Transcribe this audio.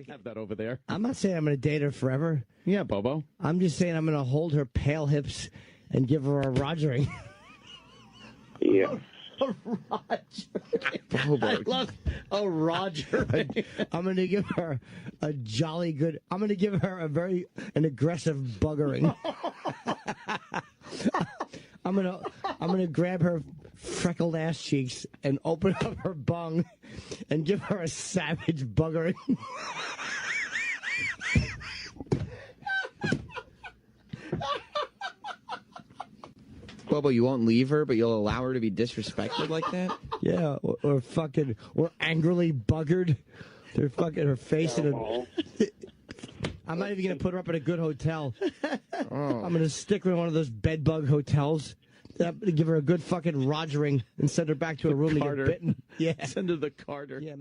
have that over there. I'm not saying I'm going to date her forever. Yeah, Bobo. I'm just saying I'm going to hold her pale hips and give her a rogering. Yeah. A Roger. Bobo. I love a Roger. I'm going to give her a jolly good. I'm going to give her an aggressive buggering. I'm gonna grab her freckled ass cheeks and open up her bung and give her a savage buggering. Bobo, you won't leave her, but you'll allow her to be disrespected like that? Yeah, or angrily buggered. Her face in a. I'm not even gonna put her up at a good hotel. I'm gonna stick her in one of those bed bug hotels. I'm gonna give her a good fucking rogering and send her back to a room to get bitten. Yeah, Send her the Carter. Yeah.